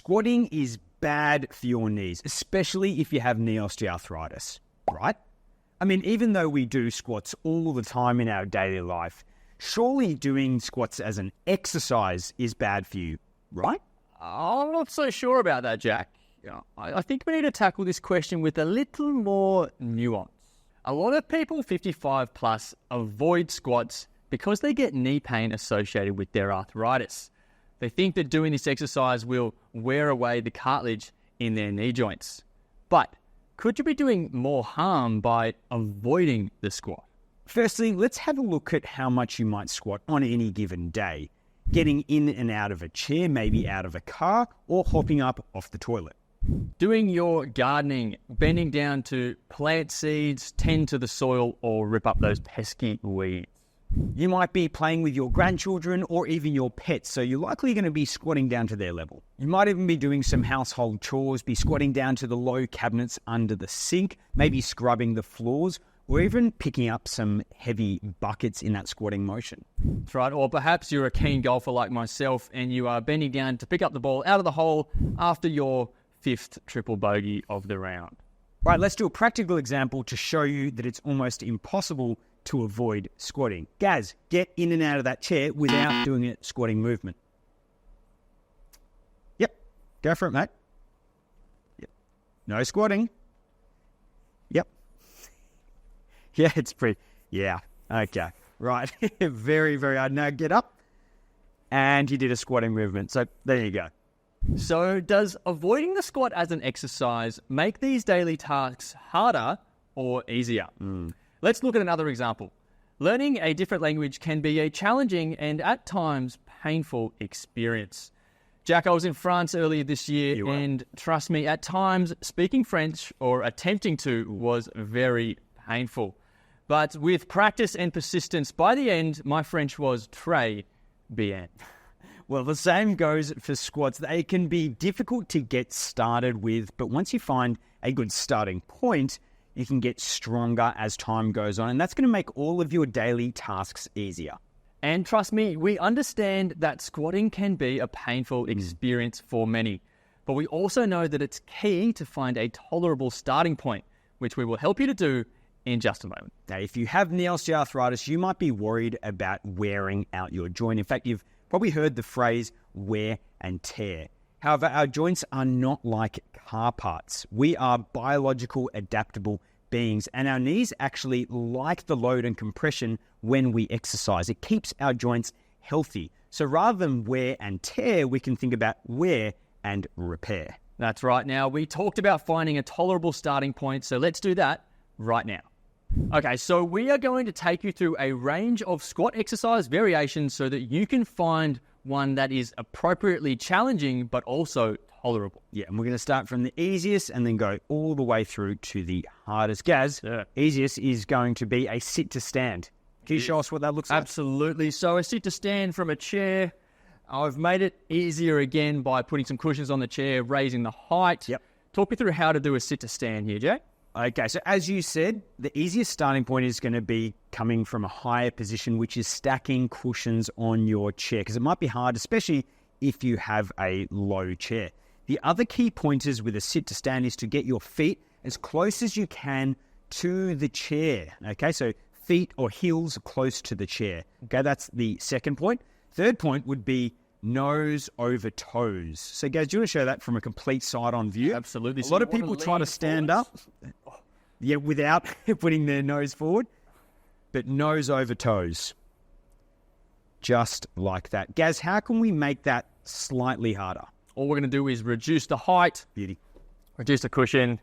squatting is bad for your knees, especially if you have knee osteoarthritis, right? I mean, even though we do squats all the time in our daily life, surely doing squats as an exercise is bad for you, right? I'm not so sure about that, Jack. I think we need to tackle this question with a little more nuance. A lot of people 55 plus avoid squats because they get knee pain associated with their arthritis. They think that doing this exercise will wear away the cartilage in their knee joints. But could you be doing more harm by avoiding the squat? Firstly, let's have a look at how much you might squat on any given day. Getting in and out of a chair, maybe out of a car, or hopping up off the toilet. Doing your gardening, bending down to plant seeds, tend to the soil, or rip up those pesky weeds. You might be playing with your grandchildren or even your pets, so you're likely going to be squatting down to their level. You might even be doing some household chores, be squatting down to the low cabinets under the sink, maybe scrubbing the floors, or even picking up some heavy buckets in that squatting motion. That's right. Or perhaps you're a keen golfer like myself and you are bending down to pick up the ball out of the hole after your 5th triple bogey of the round. Right, let's do a practical example to show you that it's almost impossible to avoid squatting. Gaz, get in and out of that chair without doing a squatting movement. Yep, go for it, mate. Yep. No squatting. Yep. Yeah, it's pretty, yeah, okay, right. Very, very hard. Now get up, and you did a squatting movement, so there you go. So does avoiding the squat as an exercise make these daily tasks harder or easier? Let's look at another example. Learning a different language can be a challenging and at times painful experience. Jack, I was in France earlier this year, and trust me, at times speaking French or attempting to was very painful. But with practice and persistence, by the end, my French was très bien. Well, the same goes for squats. They can be difficult to get started with, but once you find a good starting point, you can get stronger as time goes on, and that's going to make all of your daily tasks easier. And trust me, we understand that squatting can be a painful experience for many, but we also know that it's key to find a tolerable starting point, which we will help you to do in just a moment. Now, if you have knee osteoarthritis, you might be worried about wearing out your joint. In fact, you've probably heard the phrase wear and tear. However, our joints are not like car parts. We are biological, adaptable beings, and our knees actually like the load and compression when we exercise. It keeps our joints healthy. So rather than wear and tear, we can think about wear and repair. That's right. Now, we talked about finding a tolerable starting point, so let's do that right now. Okay, so we are going to take you through a range of squat exercise variations so that you can find one that is appropriately challenging but also tolerable. Yeah, and we're going to start from the easiest and then go all the way through to the hardest. Gaz, easiest is going to be a sit to stand. Can you show us what that looks like? Absolutely. So a sit to stand from a chair. I've made it easier again by putting some cushions on the chair, raising the height. Yep. Talk me through how to do a sit to stand here, Jay. Okay, so as you said, the easiest starting point is going to be coming from a higher position, which is stacking cushions on your chair, because it might be hard, especially if you have a low chair. The other key pointers with a sit to stand is to get your feet as close as you can to the chair. Okay, so feet or heels close to the chair. Okay, that's the second point. Third point would be nose over toes. So guys, do you want to show that from a complete side-on view? Absolutely. A lot of people try to stand up, without putting their nose forward, but nose over toes. Just like that. Gaz, how can we make that slightly harder? All we're going to do is reduce the height. Beauty. Reduce the cushion.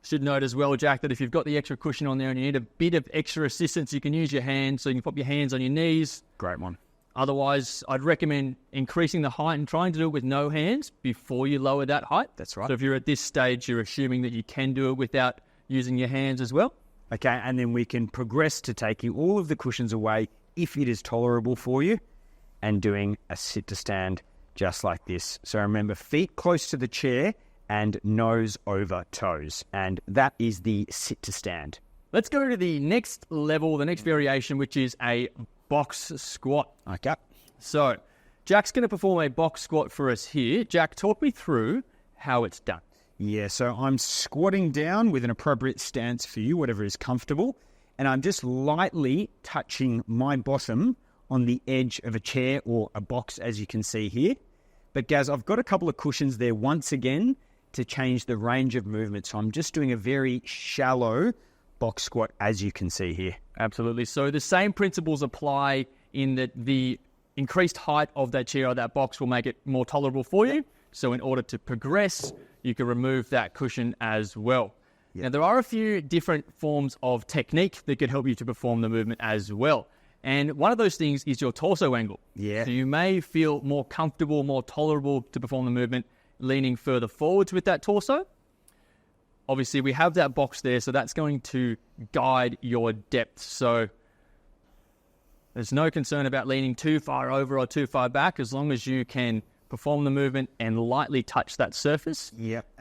Should note as well, Jack, that if you've got the extra cushion on there and you need a bit of extra assistance, you can use your hands. So you can pop your hands on your knees. Great one. Otherwise, I'd recommend increasing the height and trying to do it with no hands before you lower that height. That's right. So if you're at this stage, you're assuming that you can do it without using your hands as well. Okay, and then we can progress to taking all of the cushions away if it is tolerable for you and doing a sit to stand just like this. So remember, feet close to the chair and nose over toes. And that is the sit to stand. Let's go to the next level, the next variation, which is a box squat. Okay. So Jack's going to perform a box squat for us here. Jack, talk me through how it's done. Yeah, so I'm squatting down with an appropriate stance for you, whatever is comfortable, and I'm just lightly touching my bottom on the edge of a chair or a box, as you can see here. But Gaz, I've got a couple of cushions there once again to change the range of movement. So I'm just doing a very shallow box squat, as you can see here. Absolutely. So the same principles apply in that the increased height of that chair or that box will make it more tolerable for you. So in order to progress, you can remove that cushion as well. Now, there are a few different forms of technique that could help you to perform the movement as well. And one of those things is your torso angle. Yeah. So you may feel more comfortable, more tolerable to perform the movement, leaning further forwards with that torso. Obviously, we have that box there, so that's going to guide your depth. So there's no concern about leaning too far over or too far back. As long as you can perform the movement and lightly touch that surface,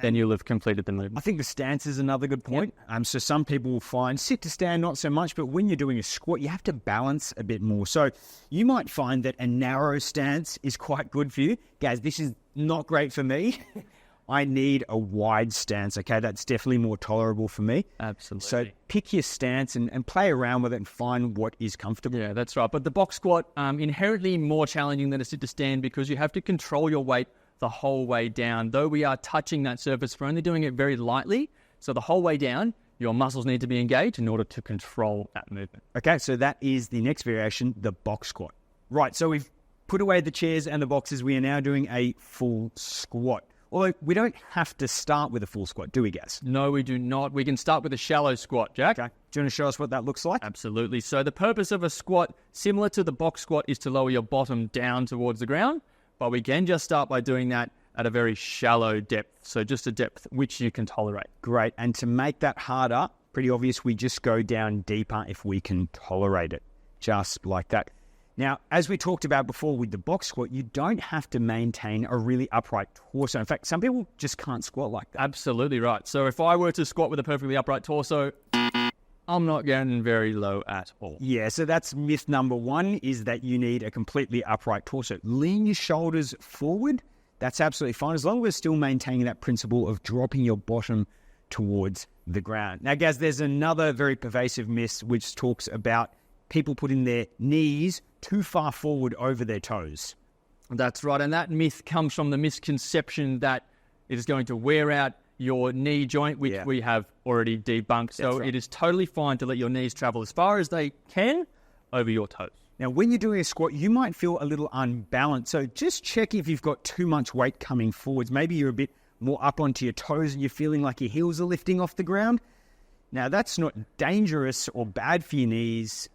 then you'll have completed the movement. I think the stance is another good point. So some people will find sit to stand not so much, but when you're doing a squat, you have to balance a bit more. So you might find that a narrow stance is quite good for you. Guys, this is not great for me. I need a wide stance, okay? That's definitely more tolerable for me. Absolutely. So pick your stance and play around with it and find what is comfortable. Yeah, that's right. But the box squat, inherently more challenging than a sit to stand because you have to control your weight the whole way down. Though we are touching that surface, we're only doing it very lightly. So the whole way down, your muscles need to be engaged in order to control that movement. Okay, so that is the next variation, the box squat. Right, so we've put away the chairs and the boxes. We are now doing a full squat. Although we don't have to start with a full squat, do we, Gaz? No, we do not. We can start with a shallow squat, Jack. Okay. Do you want to show us what that looks like? Absolutely. So the purpose of a squat, similar to the box squat, is to lower your bottom down towards the ground. But we can just start by doing that at a very shallow depth. So just a depth which you can tolerate. Great. And to make that harder, pretty obvious, we just go down deeper if we can tolerate it. Just like that. Now, as we talked about before with the box squat, you don't have to maintain a really upright torso. In fact, some people just can't squat like that. Absolutely right. So if I were to squat with a perfectly upright torso, I'm not getting very low at all. Yeah, so that's myth number one, is that you need a completely upright torso. Lean your shoulders forward. That's absolutely fine, as long as we're still maintaining that principle of dropping your bottom towards the ground. Now, guys, there's another very pervasive myth which talks about people putting their knees too far forward over their toes. That's right. And that myth comes from the misconception that it is going to wear out your knee joint, which we have already debunked. So it is totally fine to let your knees travel as far as they can over your toes. Now, when you're doing a squat, you might feel a little unbalanced. So just check if you've got too much weight coming forwards. Maybe you're a bit more up onto your toes and you're feeling like your heels are lifting off the ground. Now, that's not dangerous or bad for your knees.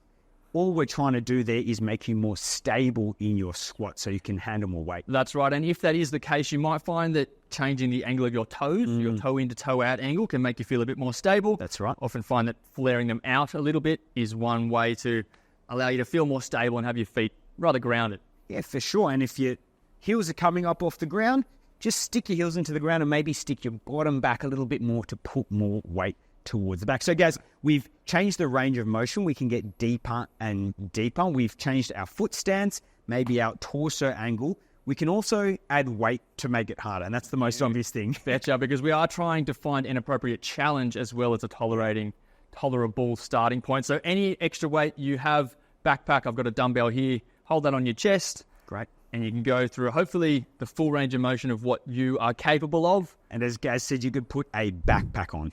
All we're trying to do there is make you more stable in your squat so you can handle more weight. That's right. And if that is the case, you might find that changing the angle of your toes, your toe in to toe out angle, can make you feel a bit more stable. That's right. Often find that flaring them out a little bit is one way to allow you to feel more stable and have your feet rather grounded. Yeah, for sure. And if your heels are coming up off the ground, just stick your heels into the ground and maybe stick your bottom back a little bit more to put more weight towards the back. So guys, we've changed the range of motion. We can get deeper and deeper. We've changed our foot stance, maybe our torso angle. We can also add weight to make it harder, and that's the most obvious thing. Betcha, because we are trying to find an appropriate challenge as well as a tolerable starting point. So any extra weight you have, backpack, I've got a dumbbell here, hold that on your chest. Great. And you can go through, hopefully, the full range of motion of what you are capable of. And as Gaz said, you could put a backpack on.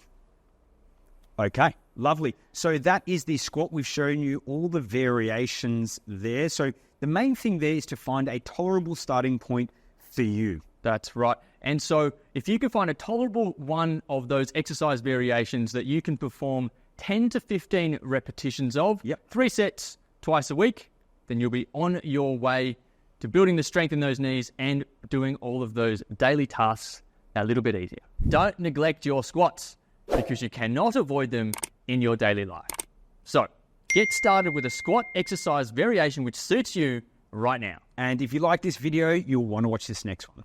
Okay, lovely. So that is the squat. We've shown you all the variations there. So the main thing there is to find a tolerable starting point for you. That's right. And so if you can find a tolerable one of those exercise variations that you can perform 10 to 15 repetitions of, 3 sets twice a week, then you'll be on your way to building the strength in those knees and doing all of those daily tasks a little bit easier. Don't neglect your squats, because you cannot avoid them in your daily life. So, get started with a squat exercise variation which suits you right now. And if you like this video, you'll want to watch this next one.